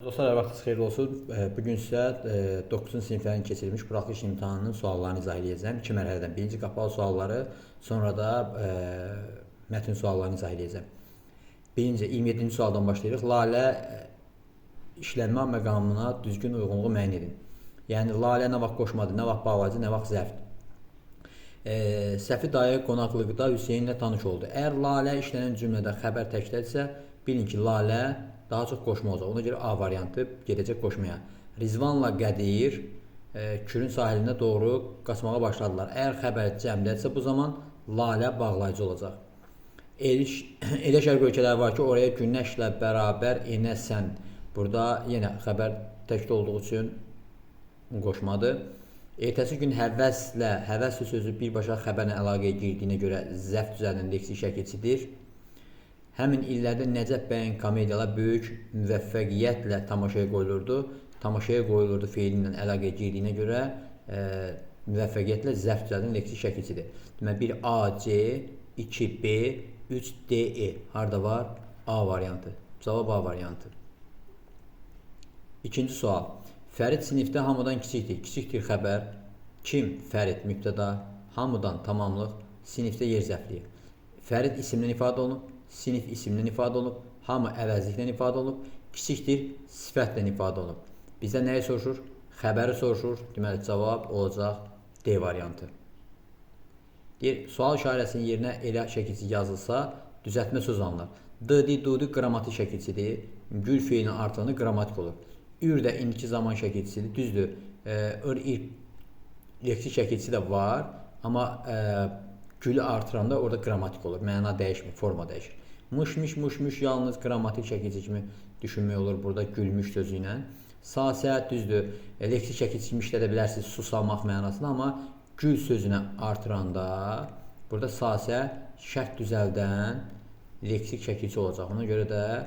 Dostlar, vaxtınız xeyirli olsun. Bugün sizə 9-cu siniflərin keçirilmiş buraxılış imtahanının suallarını izah edəcəm. İki mərhələdən. Birinci qapalı sualları, sonra da mətn suallarını izah edəcəm. Birinci, 27-ci sualdan başlayırıq. Lalə işlənmə məqamına düzgün uyğunluğu müəyyən edin. Yəni, lalə nə vaxt qoşmadır, nə vaxt bağlayıcı, nə vaxt zərfdir. Səfi dayı qonaqlıqda Hüseynlə tanış oldu. Əgər lalə işlənən cümlədə xəbər təkdədirsə, bilin ki, lalə daha çox qoşma olacaq. Ona görə A variantı gedəcək qoşmaya. Rizvanla Qədir Kürün sahilində doğru qaçmağa başladılar. Əgər xəbər cəmdədirsə, bu zaman lalə bağlayıcı olacaq. Elə şərq ölkələri var ki, oraya günəşlə bərabər enəsən. Burada yenə xəbər təkdə olduğu üçün qoşmadır. Ertəsi gün həvəslə sözü birbaşa xəbərlə əlaqəyə girdiyinə görə zəft düzəldən leksik şəkilçidir. Həmin illərdə Nəcəf bəyin komediyalar böyük müvəffəqiyyətlə tamaşaya qoyulurdu. Tamaşaya qoyulurdu feili ilə əlaqəyə girdiyinə görə müvəffəqiyyətlə zəft düzəldən leksik şəkilçidir. Deməli, 1AC, 2B, 3DE. Harada var? A variantı. Cavab A variantı. İkinci sual. Fərid sinifdə hamıdan kiçikdir. Kiçikdir xəbər. Kim? Fərid mübtəda. Hamıdan tamamlıq. Sinifdə yer zəfliyi. Fərid isimlə ifadə olunub. Sinif isimlə ifadə olunub. Hamı əvəzliklə ifadə olunub. Kiçikdir sifətlə ifadə olunub. Bizdə nəyi soruşur? Xəbəri soruşur. Deməli, cavab olacaq D variantı. Deyir, sual işarəsinin yerinə elə şəkilçi yazılsa, düzəltmə söz alınır. D-di, du-di qrammatik şəkilçidir. Gül feilinin artığını qrammatik olur. Ür də indiki zaman şəkilçisidir. Düzdür, leksik şəkilçisi də var, amma gülü artıranda orada qrammatik olur. Məna dəyişmir, forma dəyişir. Mış yalnız qrammatik şəkilçi kimi düşünmək olur burada gülmüş sözü ilə. Sasə düzdür, leksik şəkilçi kimi işlədə bilərsiniz susamaq mənasında, amma gül sözünə artıranda burada sasə şərt düzəldən leksik şəkilçi olacaq. Ona görə də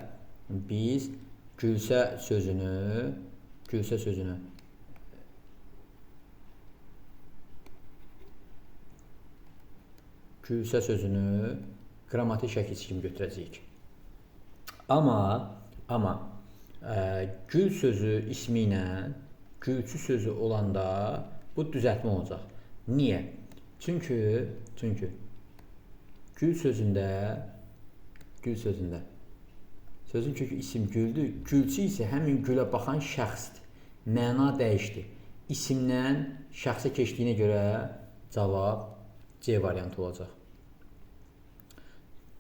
biz gülsə sözünü qrammatik şəkilçi kimi götürəcəyik. Amma gül sözü ismi ilə gülçü sözü olanda bu düzəltmə olacaq. Niyə? Çünki gül sözündə sözün kökü isim güldür. Gülçü isə həmin gülə baxan şəxsdir. Məna dəyişdi. İsimdən şəxsə keçdiyinə görə cavab C variantı olacaq.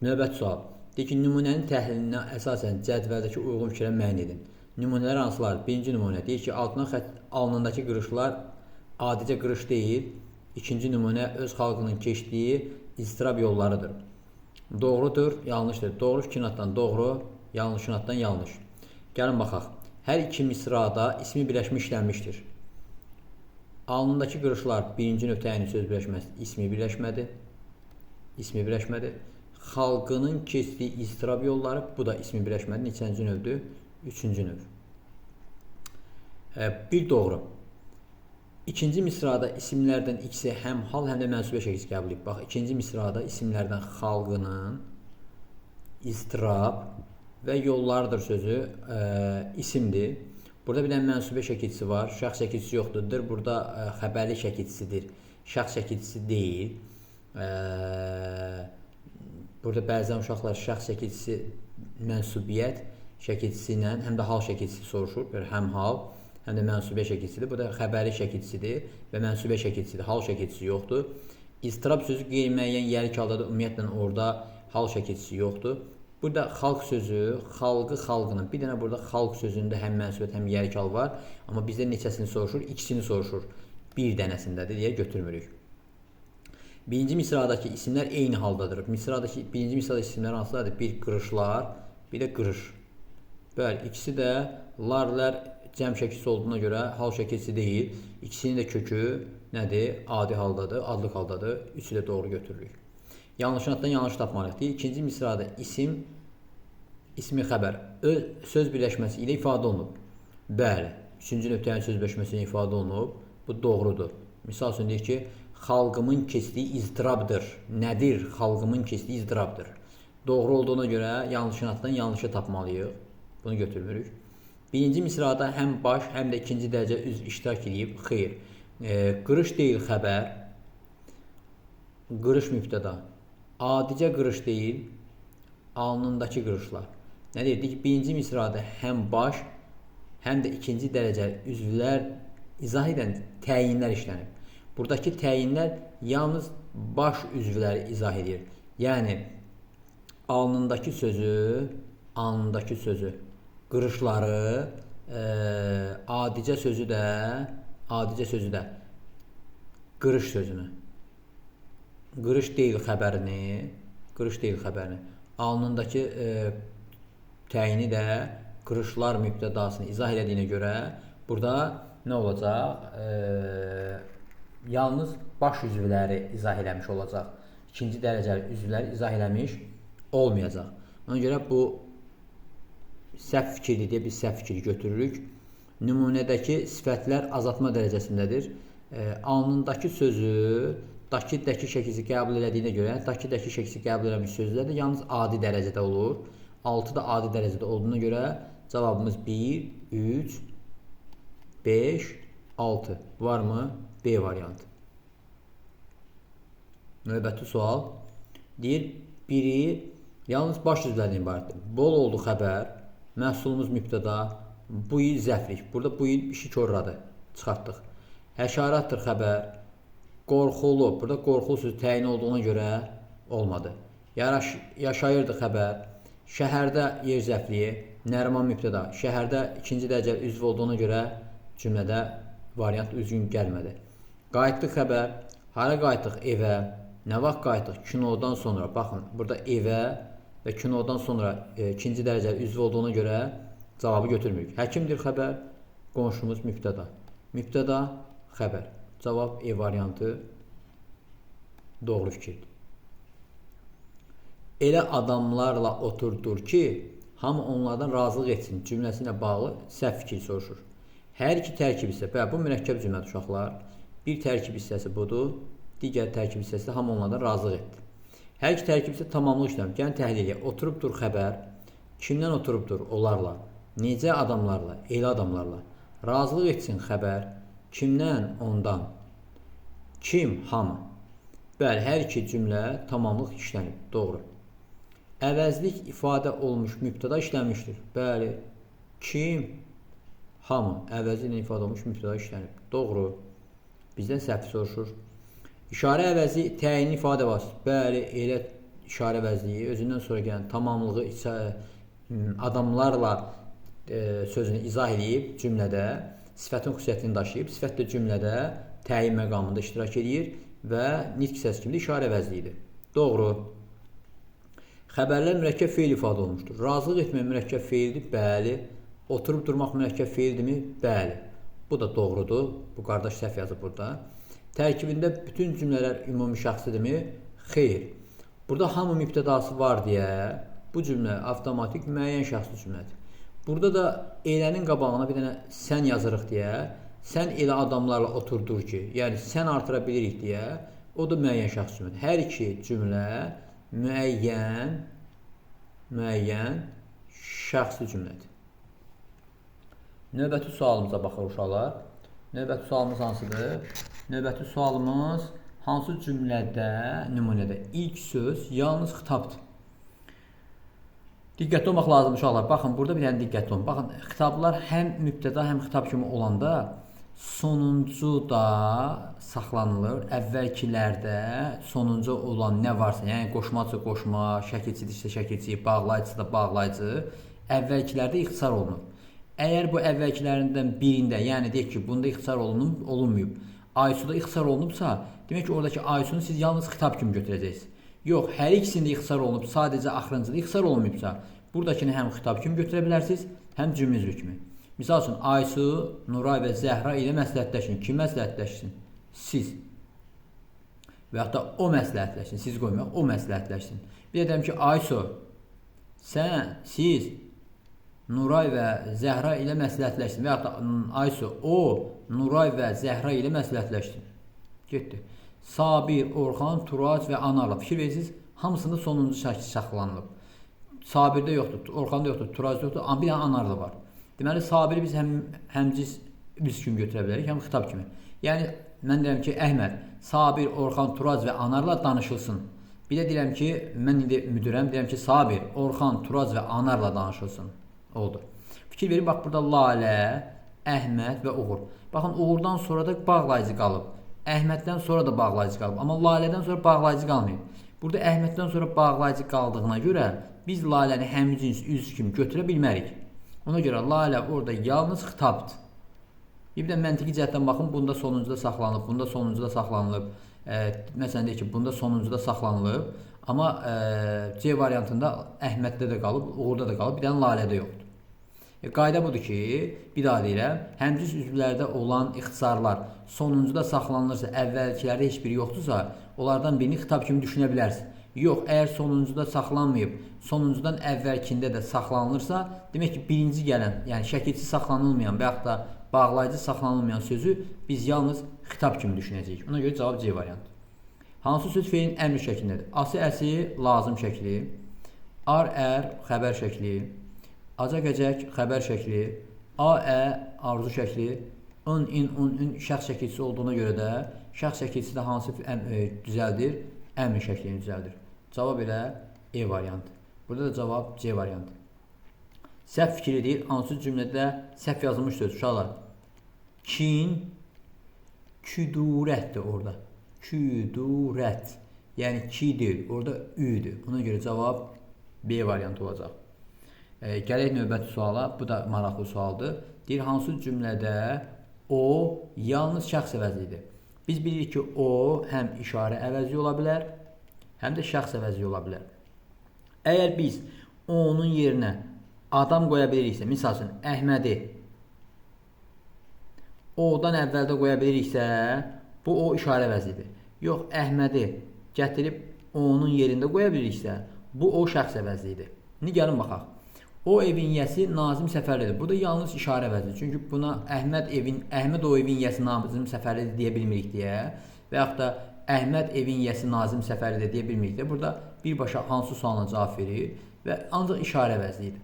Növbəti sual. Deyir ki, nümunənin təhlilinə əsasən cədvəldəki uyğun fikrə müəyyən edin. Nümunələr hansılar? Birinci nümunə deyir ki, alnındakı qırışlar adicə qırış deyil. İkinci nümunə öz xalqının keçdiyi iztirab yollarıdır. Doğrudur, yanlışdır. Doğru fikrdən doğru, yanlış fikrdən yanlış. Gəlin baxaq. Hər iki misrada ismi birləşmə işlənmişdir. Alnındakı qırışlar birinci növ təyini söz birləşməsi ismi birləşmədi. Xalqının keçdiyi iztirab yolları, bu da ismi birləşmədi. Neçənci növdür? Üçüncü növ. Bir doğru. İkinci misrada isimlərdən ikisi həm hal, həm də mənsubə şəkilçisi qəbul edib. Bax, ikinci misrada isimlərdən xalqının, iztirab və yollardır sözü isimdir. Burada bir dənə mənsubə şəkilçisi var, şəxs şəkilçisi yoxdur. Burada xəbərli şəkilçisidir, şəxs şəkilçisi deyil. Burada bəzən uşaqlar şəxs şəkilçisi mənsubiyyət şəkilçisi ilə həm də hal şəkilçisi soruşur. Həm hal, həm də mənsubə şəkilçisidir. Bu da xəbərli şəkilçisidir və mənsubə şəkilçisidir. Hal şəkilçisi yoxdur. İztirab sözü qeyri-müəyyən yərik haldadır. Ümumiyyətlə orada hal şəkilçisi yoxdur. Burada xalq sözü, xalqı, xalqının. Bir dənə burada xalq sözündə həm mənsubət, həm yərik hal var. Amma bizdə neçəsini soruşur? İkisini soruşur. Bir dənəsindədir deyə götürmürük. Birinci misradakı isimlər eyni haldadır. Birinci misradakı isimlər hansılardır? Bir qırışlar, bir də qırış. Bəli, ikisi də lar cəm şəkilçisi olduğuna görə hal şəkilçisi deyil. İkisinin də kökü nədir? Adi haldadır, adlıq haldadır. Üçü də doğru götürürük. Yanlışdan yanlış tapmalıyıq. Deyil, ikinci misrada isim, ismi xəbər, söz birləşməsi ilə ifadə olunub. Bəli, üçüncü nöqtənin söz birləşməsi ilə ifadə olunub. Bu doğrudur. Misal üçün deyir ki, xalqımın keçdiyi izdirabdır. Nədir? Xalqımın keçdiyi izdirabdır. Doğru olduğuna görə yanlışın altından yanlışı tapmalıyıq. Bunu götürmürük. Birinci misrada həm baş, həm də ikinci dərəcə üzv iştirak edib. Xeyr. Qırış deyil xəbər. Qırış mübtəda. Adicə qırış deyil, alnındakı qırışlar. Nə deyirdik? Birinci misrada həm baş, həm də ikinci dərəcəli üzvlər izah edən təyinlər işlənib. Buradakı təyinlər yalnız baş üzvləri izah edir. Yəni, alnındakı sözü, qırışları, adicə sözü də qırış sözünü. Qırış deyil xəbərini, alnındakı təyini də qırışlar mübtədasını izah edədiyinə görə burada nə olacaq? Yalnız baş üzvləri izah eləmiş olacaq. İkinci dərəcəli üzvləri izah eləmiş olmayacaq. Ona görə bu səhv fikirli deyə biz səhv fikri götürürük. Nümunədəki sifətlər azaltma dərəcəsindədir. Alnındakı sözü dakidəki şəkilsi qəbul elədiyinə görə dakidəki şəkilsi qəbul eləmiş sözlər də yalnız adi dərəcədə olur. 6 da adi dərəcədə olduğuna görə cavabımız 1, 3, 5, 6. Varmı? B variantı. Növbəti sual. Deyir, biri yalnız baş üzvlərindən ibarətdir. Bol oldu xəbər, məhsulumuz mübtəda, bu il zəflik. Burada bu il işi korradı, çıxartdıq. Həşaratdır xəbər, qorxulu. Burada qorxulu sözü təyin olduğuna görə olmadı. Yaşayırdı xəbər, şəhərdə yer zəfliyi, Nəriman mübtəda. Şəhərdə ikinci dərəcəli üzv olduğuna görə cümlədə variant düzgün gəlmədi. Qayıtdıq xəbər, hara qayıtdıq? Evə. Nə vaxt qayıtdıq? Kinodan sonra. Baxın, burada evə və kinodan sonra ikinci dərəcəli üzv olduğuna görə cavabı götürmürük. Həkimdir xəbər, qonşumuz mübtəda. Mübtəda, xəbər. Cavab E variantı doğru fikirdir. Elə adamlarla oturdur ki, hamı onlardan razılıq etsin cümləsi ilə bağlı səhv fikir soruşur. Hər iki tərkib hissə, bu mürəkkəb cümlədir uşaqlar. Bir tərkib hissəsi budur, digər tərkib hissəsi də hamı onlardan razılıq etdi. Hər iki tərkib hissə tamamlıq işləm. Gəlin təhlil edək. Oturubdur xəbər. Kimdən oturubdur? Onlarla. Necə adamlarla? Elə adamlarla. Razılıq etsin xəbər. Kimdən? Ondan. Kim? Hamı. Bəli, hər iki cümlə tamamlıq işlənib. Doğru. Əvəzlik ifadə olmuş mübtəda işlənmişdir. Bəli. Kim? Hamı. Əvəzi ilə ifadə olmuş mübtəda işlənib. Doğru. Bizdən səhv soruşur. İşarə əvəzi təyinli ifadə var. Bəli, elə işarə əvəzliyi özündən sonra gələn tamamlığı adamlarla sözünü izah edib cümlədə sifətin xüsusiyyətini daşıyıb. Sifət də cümlədə təyin məqamında iştirak edir və nitq hissəsi kimi işarə əvəzliyidir. Doğru. Xəbərlər mürəkkəb feil ifadə olmuşdur. Razılıq etmək mürəkkəb feildir. Bəli. Oturub durmaq mürəkkəb feildirmi? Bəli. Bu da doğrudur. Bu qardaş səhv yazıb burada. Tərkibində bütün cümlələr ümumi şəxsidirmi? Xeyr. Burada hamı mübtədası var deyə bu cümlə avtomatik müəyyən şəxsli cümlədir. Burada da elənin qabağına bir dənə sən yazırıq deyə, sən elə adamlarla oturdur ki, yəni sən artıra bilirik deyə, o da müəyyən şəxs cümlədir. Hər iki cümlə müəyyən şəxsli cümlədir. Növbəti sualımıza baxır uşaqlar. Növbəti sualımız hansıdır? Növbəti sualımız hansı cümlədə, nümunədə ilk söz yalnız xitabdır? Diqqətli olmaq lazım uşaqlar. Baxın, burada bir dənə diqqətli olun. Baxın, xitablar həm mübtəda, həm xitab kimi olanda sonuncu da saxlanılır. Əvvəlkilərdə sonuncu olan nə varsa, yəni qoşmaca qoşma, şəkilçidirsə şəkilçi, bağlayıcısı da bağlayıcı, əvvəlkilərdə ixtisar olunur. Əgər bu əvvəlkilərindən birində, yəni deyək ki, bunda ixtisar olunmayıb, Aysuda ixtisar olunubsa, demək ki, oradakı Aysunu siz yalnız xitab kimi götürəcəksiniz. Yox, hər ikisində ixtisar olunub, sadəcə axırıncıda ixtisar olunmayıbsa, buradakını həm xitab kimi götürə bilərsiniz, həm cümlə üzvü kimi. Misal üçün, Aysu, Nuray və Zəhra ilə məsləhətləşin. Kim məsləhətləşsin? Siz. Və yaxud da o məsləhətləşsin. Siz qoymayaq, o məsləhətləşsin. Bir edəm ki, Aysu, sən, siz Nuray və Zəhra ilə məsləhətləşsin. Və yaxud da Aysu, o, Nuray və Zəhra ilə məsləhətləşsin. Getdi. Sabir, Orxan, Turac və Anarla. Fikir verirsiniz, hamısında sonuncu şəkil saxlanılıb. Sabirdə yoxdur, Orxanda yoxdur, Turacda yoxdur, bir dənə Anarda var. Deməli, Sabiri biz həmcis üz kimi götürə bilərik, həm xitab kimi. Yəni, mən deyirəm ki, Əhməd, Sabir, Orxan, Turaz və Anarla danışılsın. Bir də deyirəm ki, mən indi müdürəm, deyirəm ki, Sabir, Orxan, Turaz və Anarla danışılsın. Oldu. Fikir verin, bax, burada Lalə, Əhməd və Uğur. Baxın, Uğurdan sonra da bağlayıcı qalıb. Əhməddən sonra da bağlayıcı qalıb. Amma Lalədən sonra bağlayıcı qalmayıb. Burada Əhməddən sonra bağlayıcı qaldığına görə biz Laləni həmcins üz kimi götürə bilmərik. Ona görə Lalə orada yalnız xitabdır. Bir də məntiqi cəhətdən baxın, bunda sonuncuda saxlanılıb, bunda sonuncuda saxlanılıb. Məsələn, deyək ki, bunda sonuncuda saxlanılıb. Amma C variantında Əhməddə də qalıb, Uğurda da qalıb, bir dənə Lalədə yoxdur. Qayda budur ki, bir daha deyirəm, həmcins üzvlərdə olan ixtisarlar sonuncuda saxlanılırsa, əvvəlkilərdə heç biri yoxdursa, onlardan birini xitab kimi düşünə bilərsin. Yox, əgər sonuncuda saxlanmayıb, sonuncudan əvvəlkində də saxlanılırsa, demək ki, birinci gələn, yəni şəkilçi saxlanılmayan və yaxud da bağlayıcı saxlanılmayan sözü biz yalnız xitab kimi düşünəcəyik. Ona görə cavab C variantı. Hansı söz feilin əmr şəklindədir? Ası, əsi, lazım şəkli, ar, ər, xəbər şəkli, acaq-əcək, xəbər şəkli, a-ə, arzu şəkli, ın, in, un, ün şəxs şəkilçisi olduğuna görə də şəxs şəkilçisi də hansı düzəldir? Əmr şəklini düzəldir. Cavab elə E variantı. Burada da cavab C variantı. Səhv fikri deyil, hansı cümlədə səhv yazılmış söz, uşaqlar. Kin, küdurətdir orada. Küdurət. Yəni ki deyil, orada üdür. Ona görə cavab B variantı olacaq. Gələk növbəti suala, bu da maraqlı sualdır. Deyir, hansı cümlədə o yalnız şəxs əvəzlidir? Biz bilirik ki, o həm işarə əvəzli ola bilər, həm də şəxs əvəzli ola bilər. Əgər biz onun yerinə adam qoya biliriksə, misal üçün, Əhmədi o-dan əvvəldə qoya biliriksə, bu o işarə əvəzlidir. Yox, Əhmədi gətirib onun yerində qoya biliriksə, bu o şəxs əvəzlidir. İndi gəlin baxaq. O evin yəsi Nazim Səfərlidir. Burada yalnız işarə əvəzlidir. Çünki buna Əhməd o evin yəsi Nazim Səfərlidir deyə bilmirik deyə və yaxud da Əhməd evin yəsi Nazim Səfərlidir deyə bilmirik deyə burada birbaşa hansı sualına cavab verir və ancaq işarə əvəzlidir.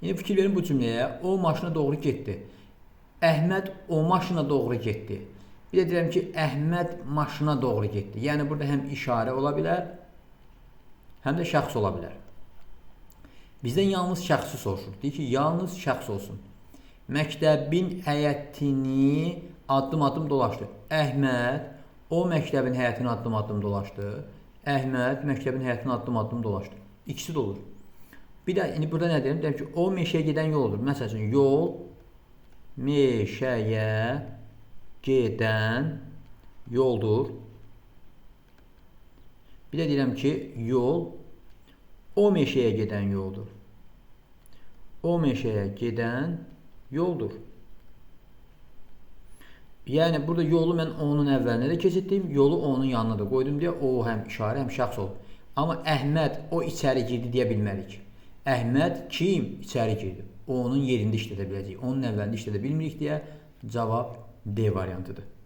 İndi fikir verin bu cümləyə. O maşına doğru getdi. Əhməd o maşına doğru getdi. Bir də deyirəm ki, Əhməd maşına doğru getdi. Yəni burada həm işarə ola bilər, həm də şəxs ola bilər. Bizdən yalnız şəxsi soruşur. Deyir ki, yalnız şəxs olsun. Məktəbin həyətini addım-addım dolaşdı. Əhməd o məktəbin həyətini addım-addım dolaşdı. Əhməd məktəbin həyətini addım-addım dolaşdı. İkisi də olur. Bir də indi burada nə deyirəm? Deyirəm ki, o meşəyə gedən yoldur. Məsəl üçün, yol meşəyə gedən yoldur. Bir də deyirəm ki, yol o meşəyə gedən yoldur. O meşəyə gedən yoldur. Yəni, burada yolu mən onun əvvəlinə də keçirdim, yolu onun yanına da qoydum deyə o həm işarə, həm şəxs olur. Amma Əhməd o içəri girdi deyə bilmərik. Əhməd kim içəri girdi? O onun yerində işlədə biləcək. Onun əvvəlində işlədə bilmirik deyə cavab D variantıdır.